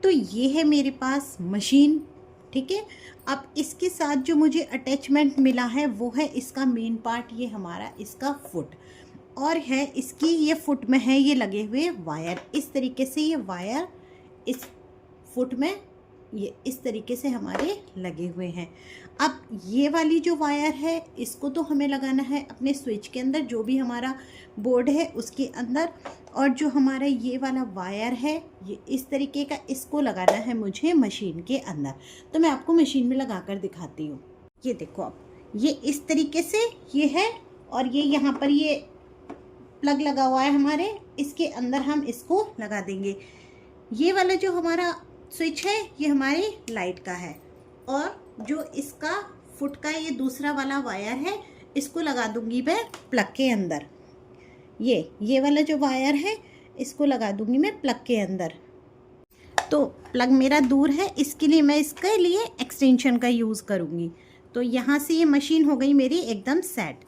तो ये है मेरे पास मशीन, ठीक है। अब इसके साथ जो मुझे अटैचमेंट मिला है वो है इसका मेन पार्ट, ये हमारा इसका फुट, और है इसकी ये फुट में है ये लगे हुए वायर। इस तरीके से ये वायर इस फुट में ये इस तरीके से हमारे लगे हुए हैं। अब ये वाली जो वायर है इसको तो हमें लगाना है अपने स्विच के अंदर, जो भी हमारा बोर्ड है उसके अंदर, और जो हमारा ये वाला वायर है ये इस तरीके का, इसको लगाना है मुझे मशीन के अंदर। तो मैं आपको मशीन में लगा कर दिखाती हूँ। ये देखो, अब ये इस तरीके से ये है, और ये यहाँ पर ये प्लग लगा हुआ है हमारे, इसके अंदर हम इसको लगा देंगे। ये वाला जो हमारा स्विच है ये हमारी लाइट का है, और जो इसका फुट का ये दूसरा वाला वायर है इसको लगा दूंगी मैं प्लग के अंदर। ये वाला जो वायर है इसको लगा दूंगी मैं प्लग के अंदर। तो प्लग मेरा दूर है, इसके लिए मैं इसके लिए एक्सटेंशन का यूज़ करूँगी। तो यहाँ से ये मशीन हो गई मेरी एकदम सेट।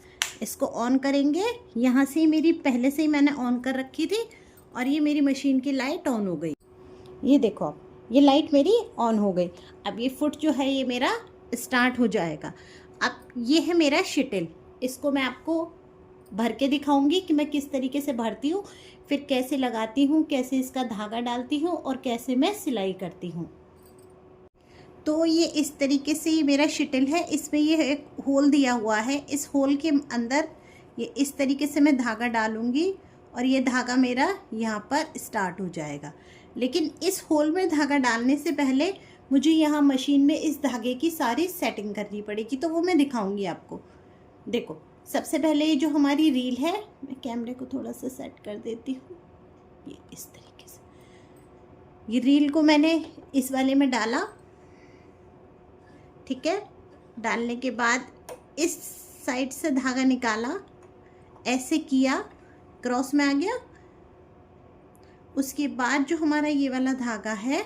इसको ऑन करेंगे, यहाँ से मेरी पहले से ही मैंने ऑन कर रखी थी, और ये मेरी मशीन की लाइट ऑन हो गई। ये देखो, अब ये लाइट मेरी ऑन हो गई। अब ये फुट जो है ये मेरा स्टार्ट हो जाएगा। अब ये है मेरा शटल, इसको मैं आपको भर के दिखाऊंगी कि मैं किस तरीके से भरती हूँ, फिर कैसे लगाती हूँ, कैसे इसका धागा डालती हूँ, और कैसे मैं सिलाई करती हूँ। तो ये इस तरीके से ये मेरा शटल है, इसमें ये एक होल दिया हुआ है, इस होल के अंदर ये इस तरीके से मैं धागा डालूंगी, और ये धागा मेरा यहाँ पर स्टार्ट हो जाएगा। लेकिन इस होल में धागा डालने से पहले मुझे यहाँ मशीन में इस धागे की सारी सेटिंग करनी पड़ेगी, तो वो मैं दिखाऊंगी आपको। देखो, सबसे पहले ये जो हमारी रील है, मैं कैमरे को थोड़ा सा सेट कर देती हूँ, ये इस तरीके से ये रील को मैंने इस वाले में डाला, ठीक है। डालने के बाद इस साइड से धागा निकाला, ऐसे किया, क्रॉस में आ गया। उसके बाद जो हमारा ये वाला धागा है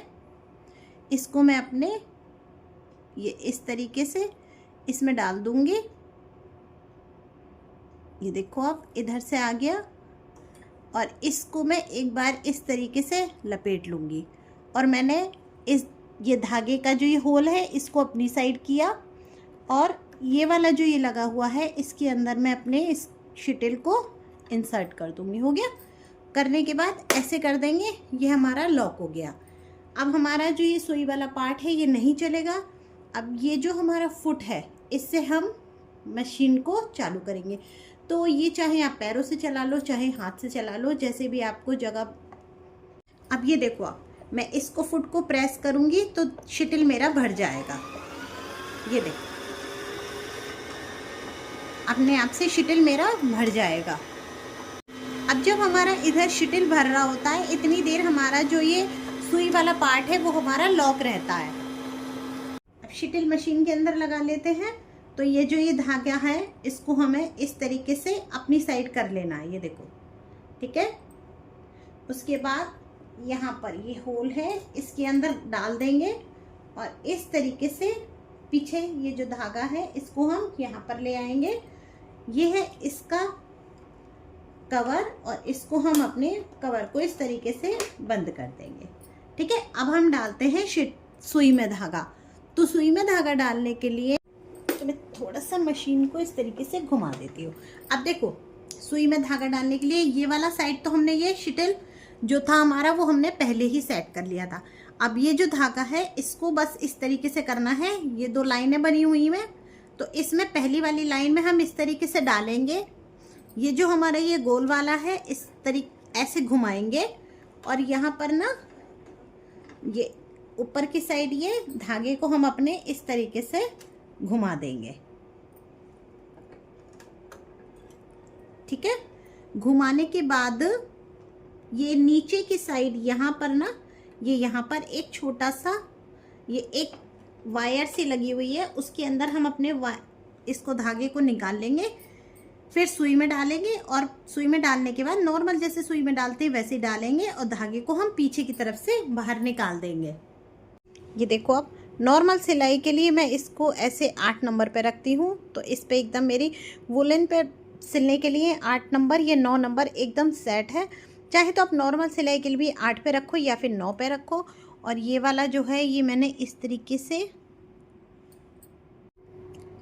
इसको मैं अपने ये इस तरीके से इसमें डाल दूंगी। ये देखो, अब इधर से आ गया, और इसको मैं एक बार इस तरीके से लपेट लूँगी, और मैंने इस ये धागे का जो ये होल है इसको अपनी साइड किया, और ये वाला जो ये लगा हुआ है इसके अंदर मैं अपने इस शटल को इंसर्ट कर दूँगी। हो गया। करने के बाद ऐसे कर देंगे, ये हमारा लॉक हो गया। अब हमारा जो ये सुई वाला पार्ट है ये नहीं चलेगा। अब ये जो हमारा फुट है इससे हम मशीन को चालू करेंगे। तो ये चाहे आप पैरों से चला लो, चाहे हाथ से चला लो, जैसे भी आपको जगह। अब ये देखो, आप मैं इसको फुट को प्रेस करूँगी तो शटल मेरा भर जाएगा। ये देखो, अपने आप से शटल मेरा भर जाएगा। अब जब हमारा इधर शटल भर रहा होता है, इतनी देर हमारा जो ये सुई वाला पार्ट है वो हमारा लॉक रहता है। अब शटल मशीन के अंदर लगा लेते हैं। तो ये जो ये धागा है इसको हमें इस तरीके से अपनी साइड कर लेना है, ये देखो, ठीक है। उसके बाद यहाँ पर ये होल है, इसके अंदर डाल देंगे, और इस तरीके से पीछे ये जो धागा है इसको हम यहाँ पर ले आएंगे। ये है इसका कवर, और इसको हम अपने कवर को इस तरीके से बंद कर देंगे, ठीक है। अब हम डालते हैं सुई में धागा। तो सुई में धागा डालने के लिए तो मैं थोड़ा सा मशीन को इस तरीके से घुमा देती हूँ। अब देखो, सुई में धागा डालने के लिए ये वाला साइड तो हमने ये शटल जो था हमारा वो हमने पहले ही सेट कर लिया था। अब ये जो धागा है इसको बस इस तरीके से करना है। ये दो लाइनें बनी हुई हैं, तो इसमें पहली वाली लाइन में हम इस तरीके से डालेंगे। ये जो हमारा ये गोल वाला है इस तरीके ऐसे घुमाएंगे, और यहाँ पर ना ये ऊपर की साइड ये धागे को हम अपने इस तरीके से घुमा देंगे, ठीक है। घुमाने के बाद ये नीचे की साइड यहाँ पर ना, ये यहाँ पर एक छोटा सा ये एक वायर सी लगी हुई है, उसके अंदर हम अपने इसको धागे को निकाल लेंगे, फिर सुई में डालेंगे, और सुई में डालने के बाद नॉर्मल जैसे सुई में डालते हैं वैसे डालेंगे, और धागे को हम पीछे की तरफ से बाहर निकाल देंगे। ये देखो, अब नॉर्मल सिलाई के लिए मैं इसको ऐसे 8 नंबर पे रखती हूँ। तो इस पे एकदम मेरी वुलन पे सिलने के लिए 8 नंबर, ये 9 नंबर एकदम सेट है। चाहे तो आप नॉर्मल सिलाई के लिए भी 8 पे रखो या फिर 9 पे रखो। और ये वाला जो है ये मैंने इस तरीके से,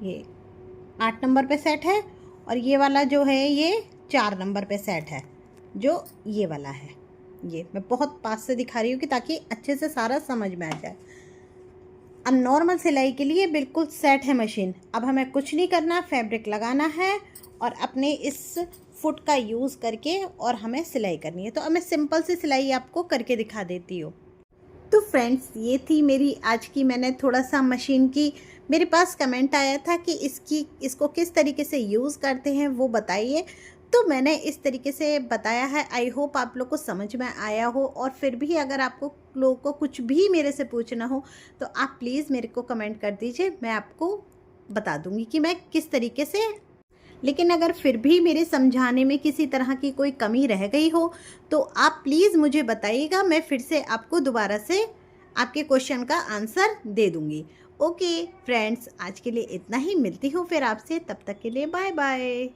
ये 8 नंबर पे सेट है और ये वाला जो है ये 4 नंबर पे सेट है, जो ये वाला है। ये मैं बहुत पास से दिखा रही हूँ कि ताकि अच्छे से सारा समझ में आ जाए। अब नॉर्मल सिलाई के लिए बिल्कुल सेट है मशीन। अब हमें कुछ नहीं करना, फैब्रिक लगाना है और अपने इस फुट का यूज़ करके और हमें सिलाई करनी है। तो अब मैं सिंपल सी सिलाई आपको करके दिखा देती हूँ। तो फ्रेंड्स, ये थी मेरी आज की, मैंने थोड़ा सा मशीन की, मेरे पास कमेंट आया था कि इसको किस तरीके से यूज़ करते हैं वो बताइए, तो मैंने इस तरीके से बताया है। आई होप आप लोग को समझ में आया हो। और फिर भी अगर आपको लोगों को कुछ भी मेरे से पूछना हो तो आप प्लीज़ मेरे को कमेंट कर दीजिए, मैं आपको बता दूँगी कि मैं किस तरीके से। लेकिन अगर फिर भी मेरे समझाने में किसी तरह की कोई कमी रह गई हो तो आप प्लीज़ मुझे बताइएगा, मैं फिर से आपको दोबारा से आपके क्वेश्चन का आंसर दे दूँगी। ओके फ्रेंड्स, आज के लिए इतना ही, मिलती हूँ फिर आपसे, तब तक के लिए बाय बाय।